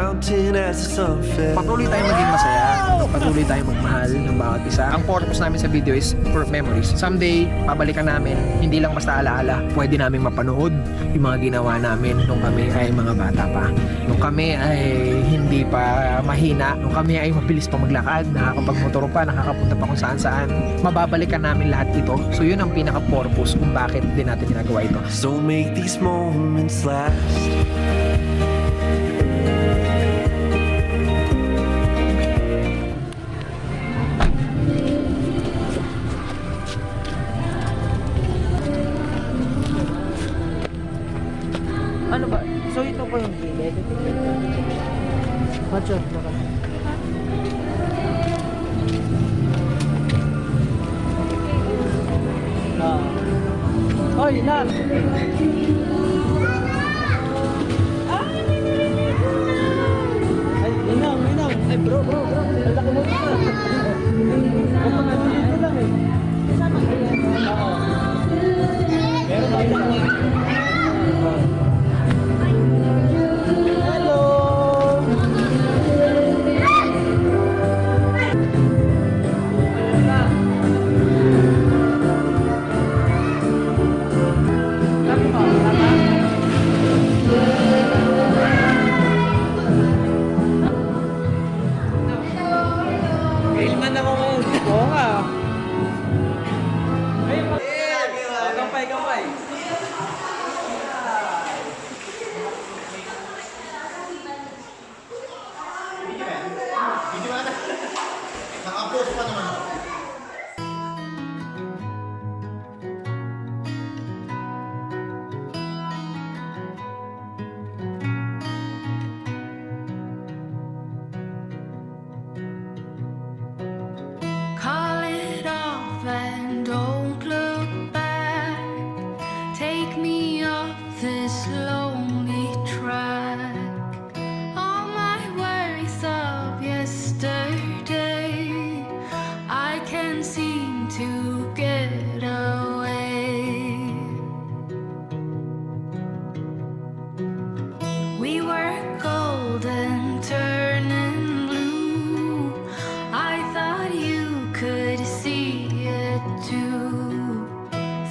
Patuloy tayong maging masaya, patuloy tayong magmahal ng bawat isa. Ang purpose namin sa video is for memories. Someday, pabalikan namin, hindi lang basta alaala, pwede namin mapanood yung mga ginawa namin nung kami ay mga bata pa. Nung kami ay hindi pa mahina, nung kami ay mabilis pa maglakad, nakakapagmotor pa, nakakapunta pa kung saan saan. Mababalikan namin lahat ito. So yun ang pinaka-purpose kung bakit din natin ginagawa ito. So make these moments last. Ano ba? So ito po yung gilid. Macho. Hoy, Nat! Ay, minang. Ay, bro. Laki mo pa. Kapag dito lang eh. Oo. Meron tayo lang eh. Hello! Kailman ako ngayon. Oo nga. Kampay. Naka-post pa naman. Call it off and don't look back. Take me off this lonely track. All my worries of yesterday, I can't seem to get away. We were golden turning blue. I thought you could see it too.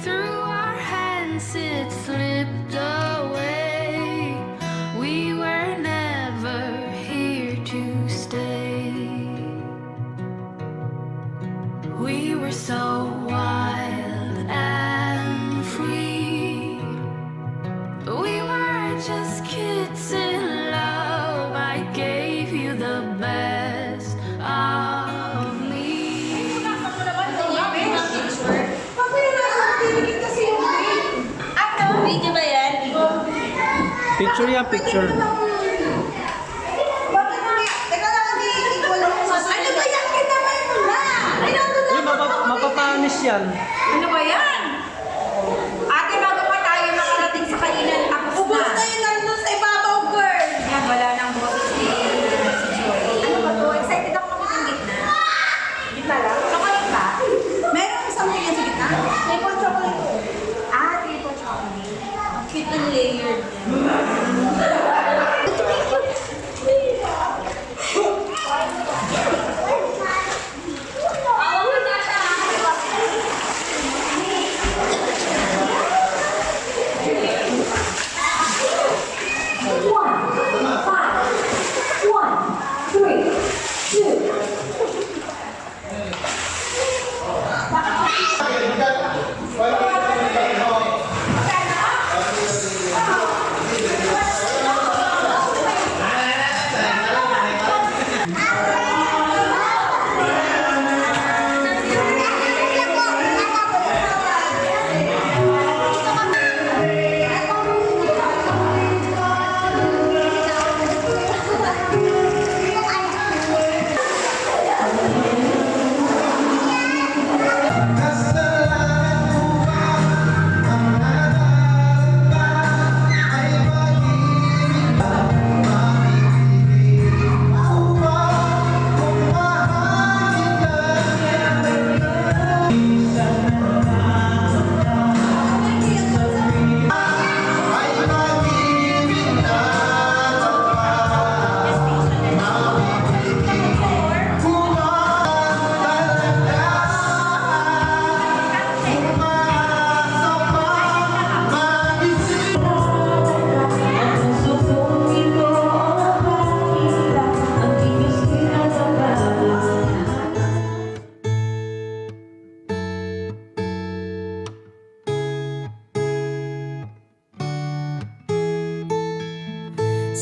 Through our hands it slipped away. We were never here to stay. We were so wild and free. We were just kids in love. I gave you the best of me. Video ba yan? Picture yan, picture. Bakit hindi? Teka lang, hindi equal yung sasabihin. Ano ba yan? Kinamay mo na! Uy, mapapanis yan. Ano ba yan? Ate, bago pa tayo makarating sa kainan, tapos na. Ubus na yun nandun sa ibabaw, girl! Yan, wala nang boses si Joy. Ano ba to? Excited ako makita yung gitna. Gitna lang? Chocolate ba? Meron something yan sa gitna? Triple chocolate. Triple chocolate. Ang cute ng layered.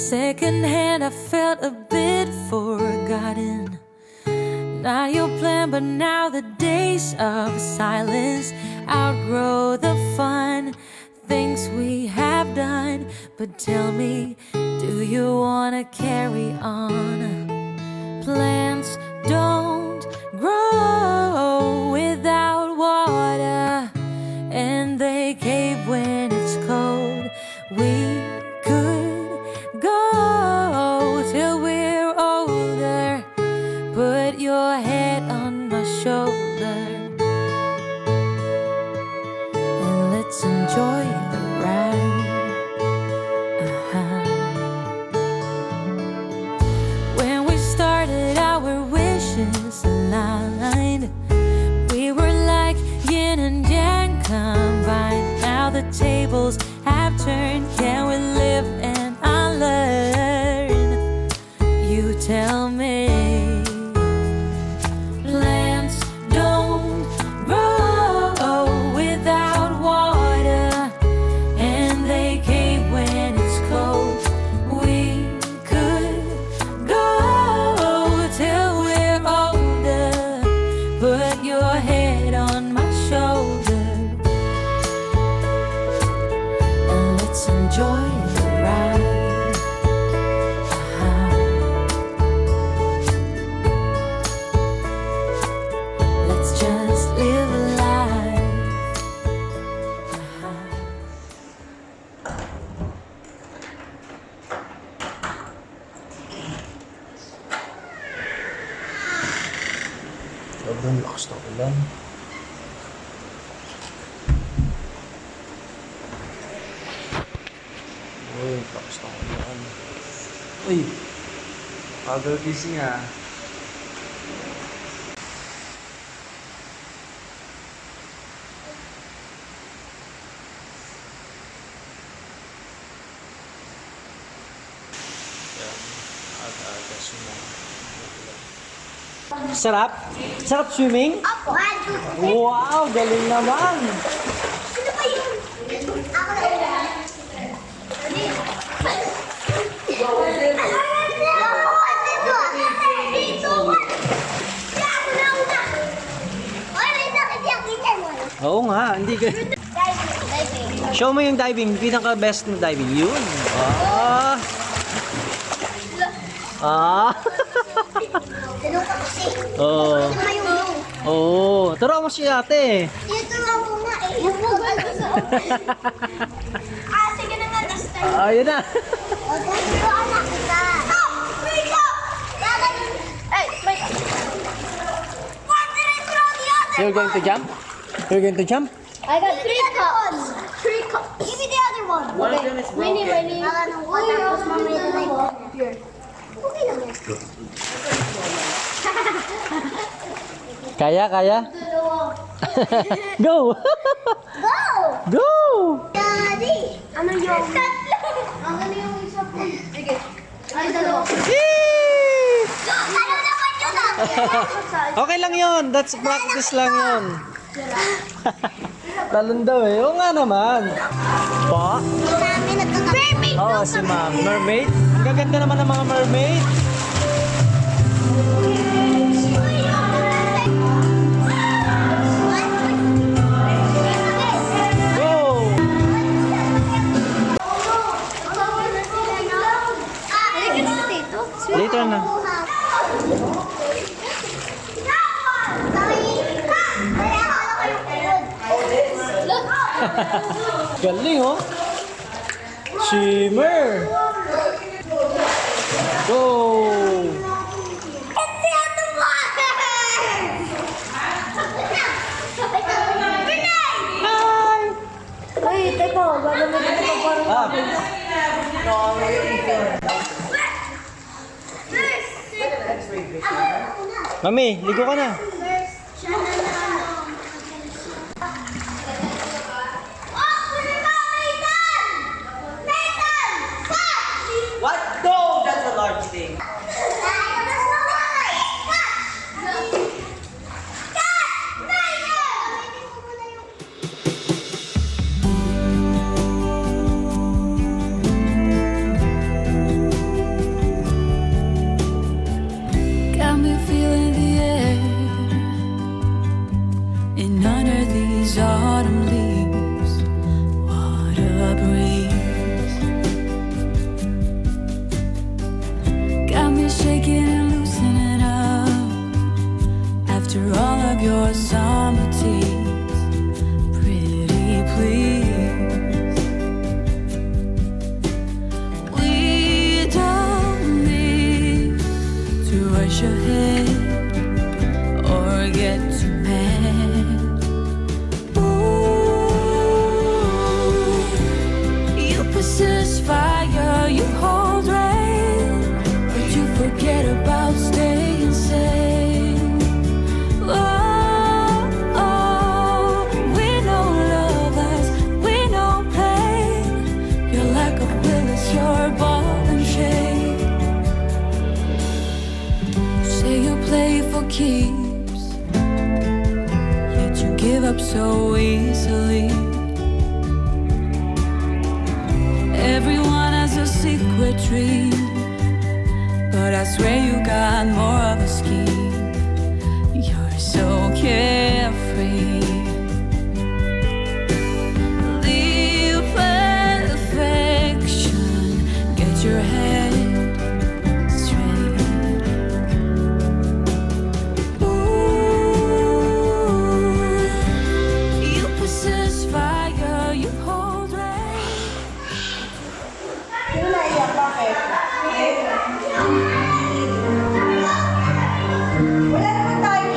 Secondhand, I felt a bit forgotten. Not your plan, but now the days of silence outgrow the fun things we have done. But tell me, do you wanna carry on? Plants don't grow without water, and they cave when it's cold. We could go till we're older. Put your head on my shoulder, and let's enjoy the ride. When we started, our wishes aligned. We were like yin and yang combined. Now the tables have turned. Can we live and unlearn? You tell me. Plants don't grow without water, and they cave when it's cold. We could go till we're older. Put your head on my shoulder, and let's enjoy the ride. Let's just live life. Sobrang lakas na ulan. Uy, lakas na ulan. Uy, pagal gising ah. Sarap? Sarap swimming? Ako, Wow, galing naman! Sino ba yun? Ako na yun. Oo nga, hindi ka... Show mo yung diving, pinaka-best ng diving. Yun! Ah! Ah! Oo. Oo. Turo mo si ate. Ito lang ko nga eh. Yung bugal ko sa sige na nga, last time. Ayun na. O, dito anak kita. Stop! Wait up! Hey, wait up. What did I throw the other You're going to jump? You're going to jump? I got 3 cups. 3 cups. Give me the other one. One of them is broken. Rainy. Tapos mamaya na lang. Here. Okay lang yan. Kaya, kaya? Go! Go! Go! Daddy! Ano yung... Ang ano yung isa po? Sige. Ay, dalawa. Ano naman yun ah? Okay lang yun. That's practice lang yun. Talon daw eh. Oo nga naman. Pa? Mermaid! Oo, si ma'am. Mermaid? Ang gaganda naman ng mga mermaid. Go! Later na. Galing oh. Shimmer. Go. Wait, teka. Gagamitin ko parang... Ah. Mami, ligo ka na. What? No, that's a large thing. after all of your summer teas. Pretty please. We don't need to rush ahead or get too mad. Ooh, you possess fire, you hold rain, but you forget about staying sane. Oh, oh, we know love as we know pain. You're like a Willis, you're ball and chain. You say you play for keeps, yet you give up so easily. Everyone has a secret dream, but I swear you got more of a scheme. You're so carefree. Leave perfection, get your head straight. Ooh, you possess fire, you hold rain. Sino naiyak? Bakit? Wala naman tayo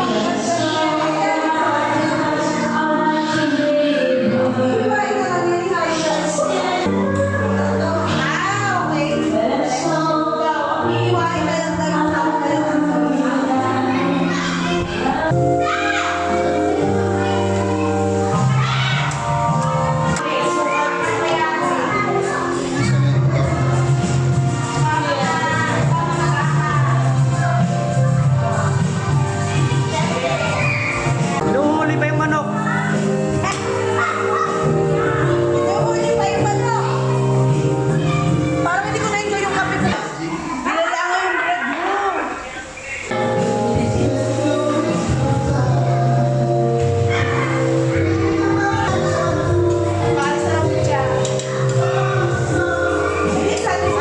Hinuhuli pa yung manok. Nahuli pa yung manok. Parang hindi ko na-enjoy yung kape ko. Bilalangan yung bread mo. Paris na lang siya. Hindi, sa ating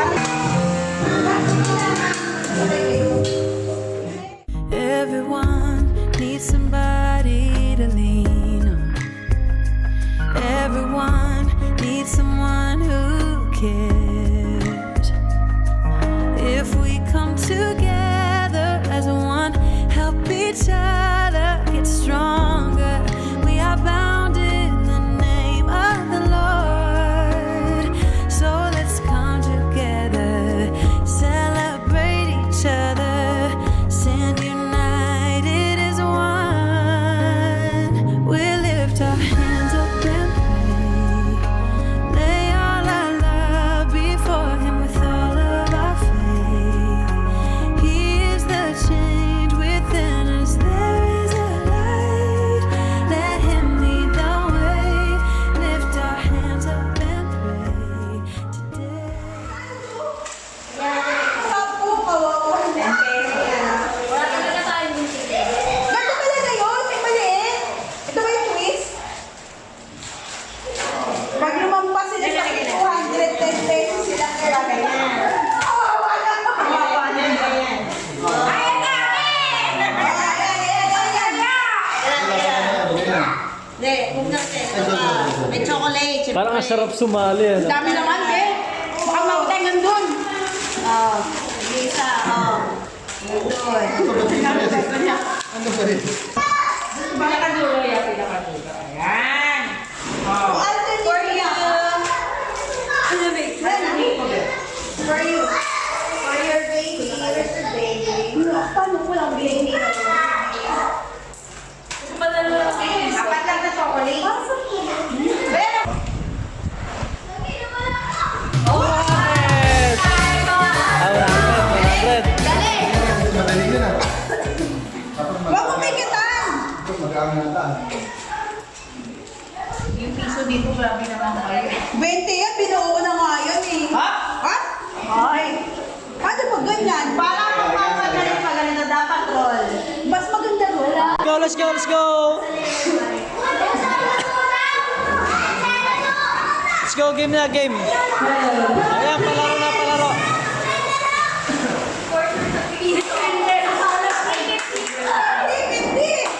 Everyone needs somebody to lean on. Everyone needs someone who cares. If we come together as one, help each other get stronger. We are bound in the name of the Lord. So let's come together, celebrate each other, stand united as one. We lift our hands up and pray, lay all our love before Him with all of our faith. He is the change within us. There is a light. Let Him lead the way. Lift our hands up and pray today. Sapo, kawawa. Ganito talaga yun, may maliit. Ito ba yung twist? Pag lumampas sila sa 210 pesos sila kaya ganyan. Kawawa naman. Kawawa naman. Ayan namin! Hindi, kung nagtesta ka, may chocolate. Parang ang sarap sumali. Ano? Dami naman, eh. Baka mautay nandun. Oh, isa, oh. Pinakadulo yan, pinakadulo. Ayan. Oh, alternate for you. For you. For your baby. Where's the baby? Paano ko lang baby? Apat lang na chocolate. Pero, Red. wag mo pigitan. Yung piso dito, grabe naman kayo. 20 yan, binuo ko na nga yan eh. Ha? Ha? Ay. Paano pag ganyan? Parang magpapagaling pa ganito, dapat roll. Mas maganda roll. Let's go, let's go! Let's go, game na, game. Ayan, palaro na, palaro. Hindi.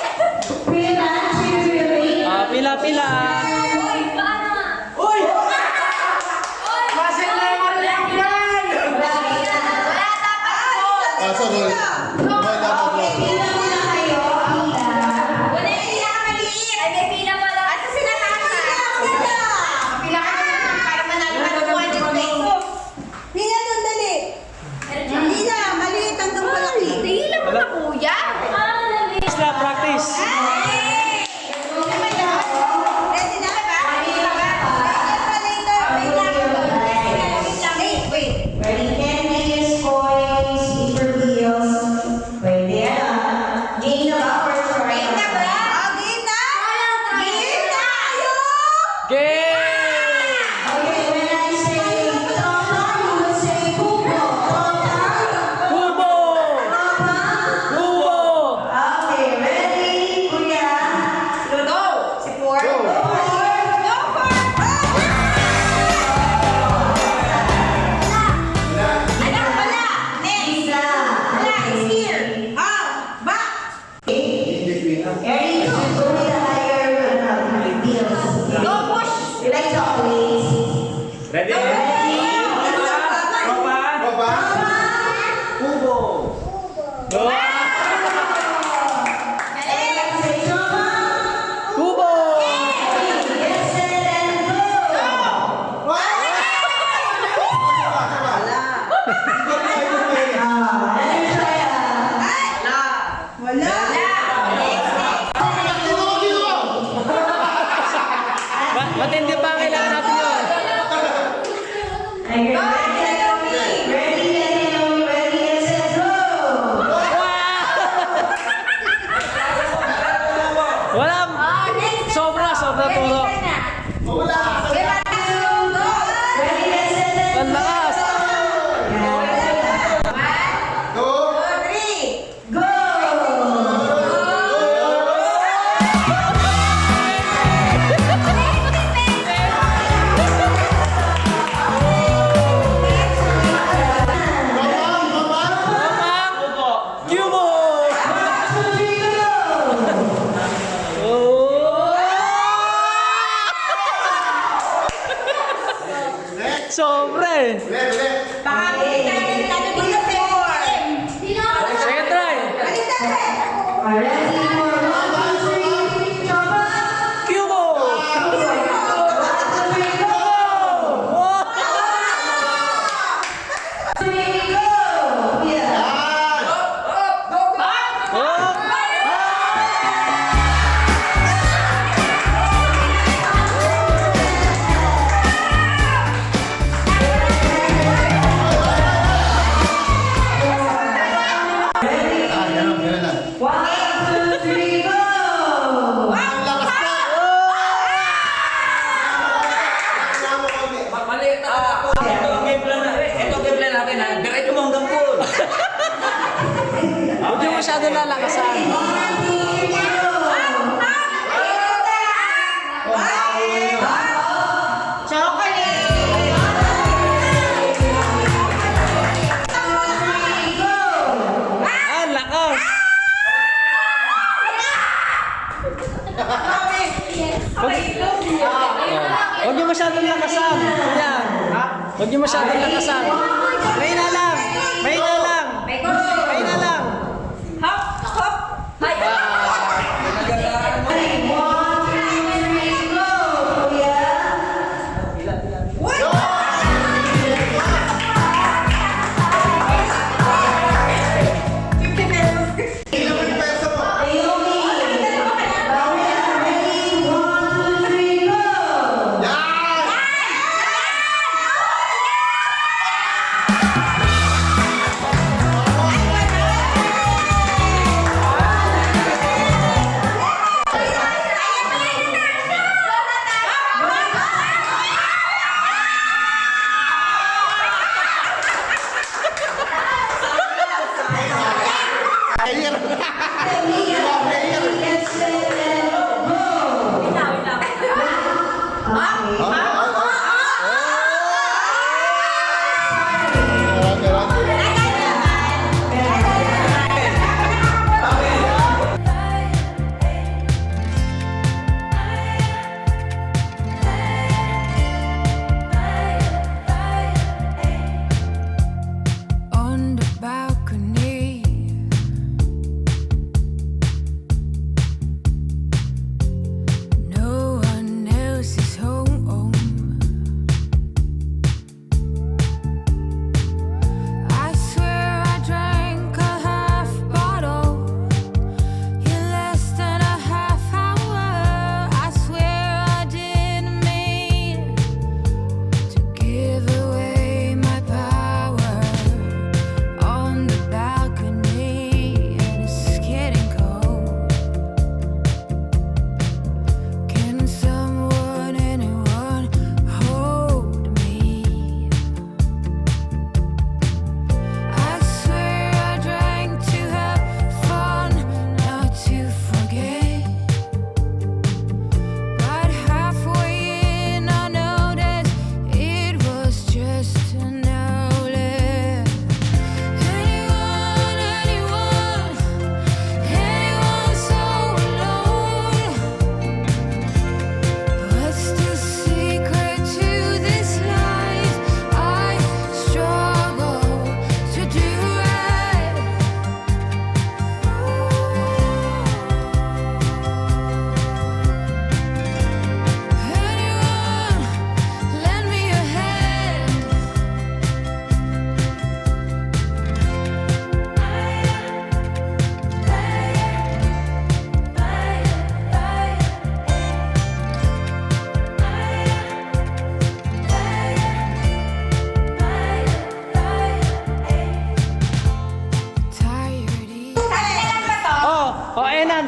Ready? Go with the higher deals. Go push! Like always. Ready? Matindi pa ang kailangan natin yun. Walang sobra turo. Ang lakas. Sobre! Baka dito Second try! Cubo! Huwag yung masyado lalakasan. Ah, lakas! Huwag yung masyadong lakasan. Yan. Huwag yung masyadong lakasan. May na lang. May na lang. May na lang. Hop! Hop!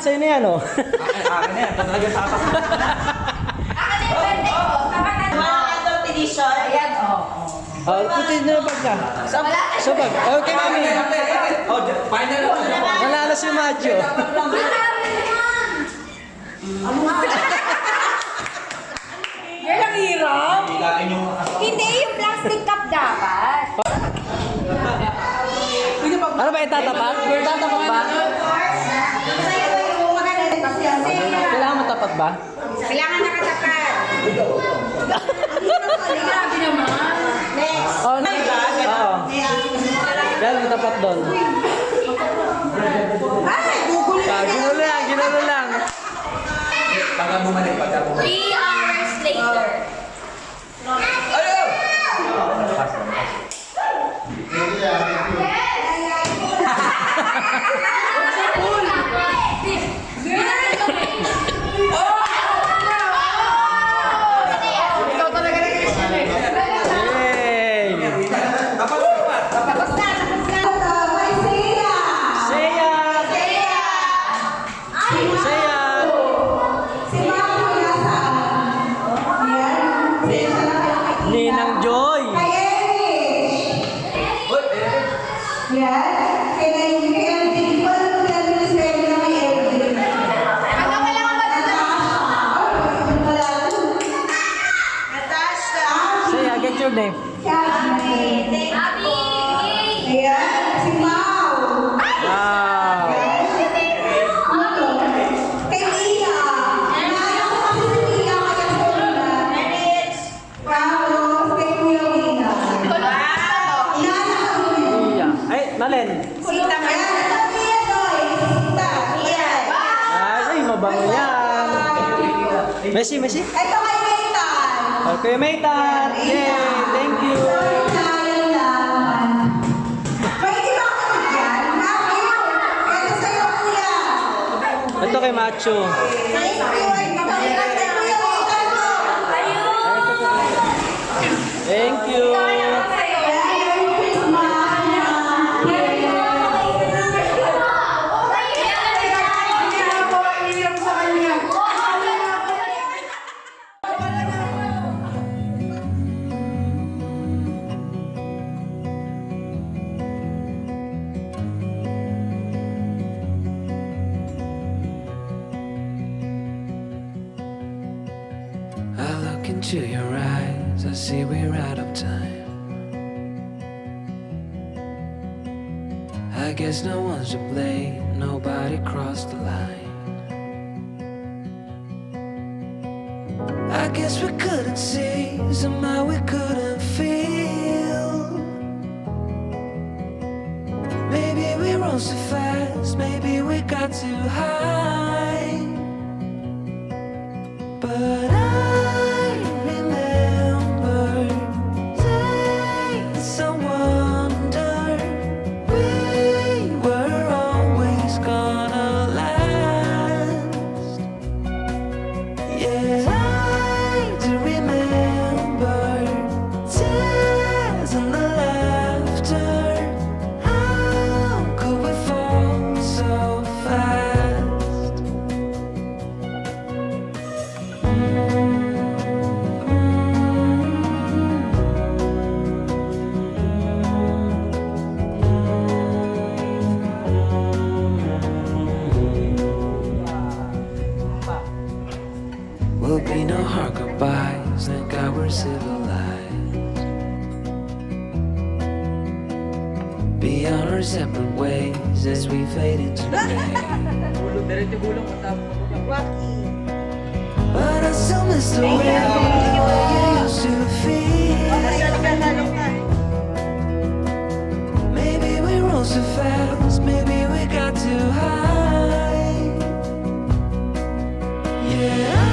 sa'yo na yan, oh. Akin na yan. Talaga tatakot. Ayan, oh. Oh, putin na bag ka. Sa bag. Okay, mami. Oh, final na. Malala si Macho. Yan ang hirap. Hilain yung... Hindi, yung plastic cup dapat. Ano ba, itatapat? Itatapat ba? Kailangan matapat ba? Kailangan nakatapat. Grabe naman. Next. Oh, oo. Yan, matapat doon. Ay, gugulo. Ginulo lang. Pagka bumalik. 3 hours later. Yay! Tapos na. May siya. Saya! Saya! Si Mama nasaan? Yan. Ninang Joy! Kay Erich. Yan. Kay Erich. Hindi ko alam kung ano yung sweldo na may Erich. Ano kailangan ba Natasha. Saya, get your name. Ayan. Si Mau. Wow! Kay Mia. Naalala ko kasi si Mia kaya sa una. Tapos kay Kuya Wina. Inaanak ko yun. Iya. Ay, Malen. Sita ka. Ayan. Mia Joy. Sita. Ayan. Ay, mabango yan. Messi. Ito kay Maytan. Okay, Maytan. Yay! Thank you. Ayun lang. Pwede ba ako magyan? Mami. Ito sa'yo, Kuya. Ito kay Macho. Thank you. Ay, kapalitan kay Kuya Maytan mo. Thank you. I look into your eyes, I see we're out of time. I guess no one's to blame, nobody crossed the line. I guess we couldn't see, somehow we couldn't feel. Maybe we rose too fast, maybe we got too high. But I remember days I wonder we were always gonna last. Yeah, I do remember tears and the laughter. How could we fall so fast? Will be no hard goodbyes, thank God we're civilized. Be on our separate ways as we fade into gray. But I still miss the way you used to feel. Maybe we rose too fast, maybe we got too high. Yeah.